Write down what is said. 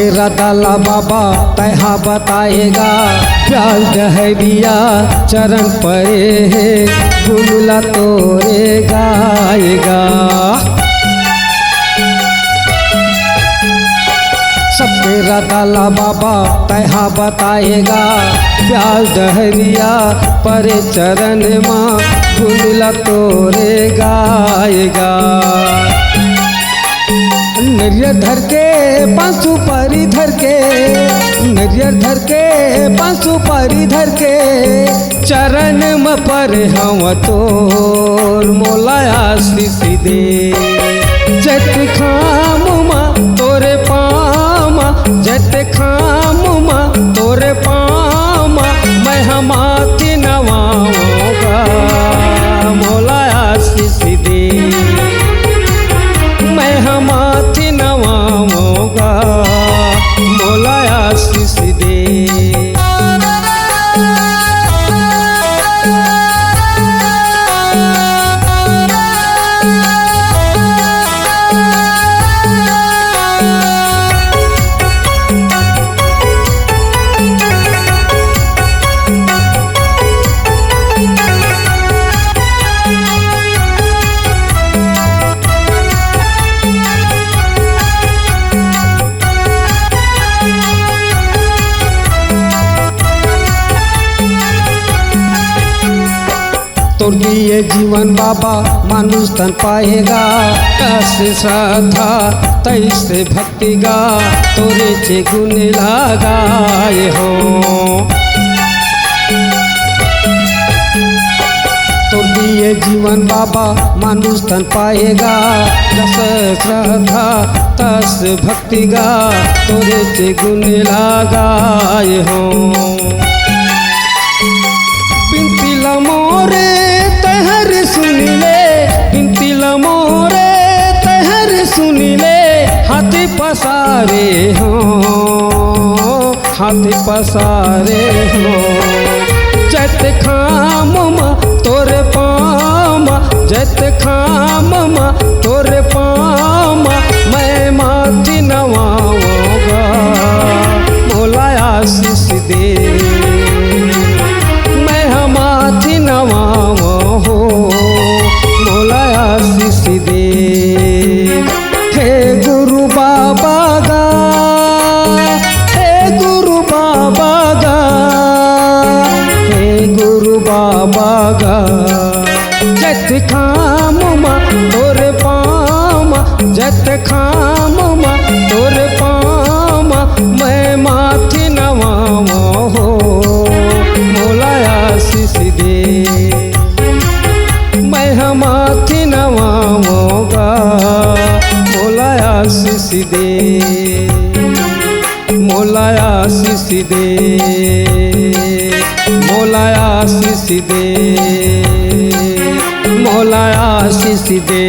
तेरा दाला बाबा तहा बताएगा, प्याल डहरिया चरण परे है, गुलला तोरे गाएगा। सब तेरा दाला बाबा तहा बताएगा, प्याल डहरिया परे चरण माँ, गुलला तोरे गाएगा। नरियर धर के बांसु पारी धर के, नरियर धर के बांसु पारी धर के, चरण में पर हम तोर मोला आशीष दे। जत खाम माँ तोरे पामा, जत खाम माँ तोरे पामा, मैं हमाती नवाऊंगा मोला आशीष दे। मैं हमाती नवाऊंगा मोला आशीष दे। तोर दिए जीवन बाबा मानुष तन पाएगा, कैसे श्रद्धा तैसे भक्ति गा, तोरे चे गुण लगाए हो। तोर दिए जीवन बाबा मानुष तन पाएगा, कैसे श्रद्धा तस भक्ति गा, तोरे चे गुण लगाए हो। बिनती लमोरे तहर सुन ले, बिनती लमोरे तहर सुन ले, हाथी पसारे हो, हाथी पसारे हो। जत खाम माँ तोरे पामा, जत खाम माँ तोरे पामा, मैं माती नवाऊंगा मोला आशीष दे। मैं हमाती नवाऊं हो मोला आशीष दे। हे गुरु बाबा गा, हे गुरु बाबा गा, हे गुरु बाबा गा, जत खाम माँ तोरे पामा, जत खाम माँ तोरे पामा, मैं माती नवाऊं हो मोला आशीष दे। मैं हमाती नवाऊंगा मोला आशीष दे, मोला आशीष दे, मोला आशीष दे, मोला आशीष दे।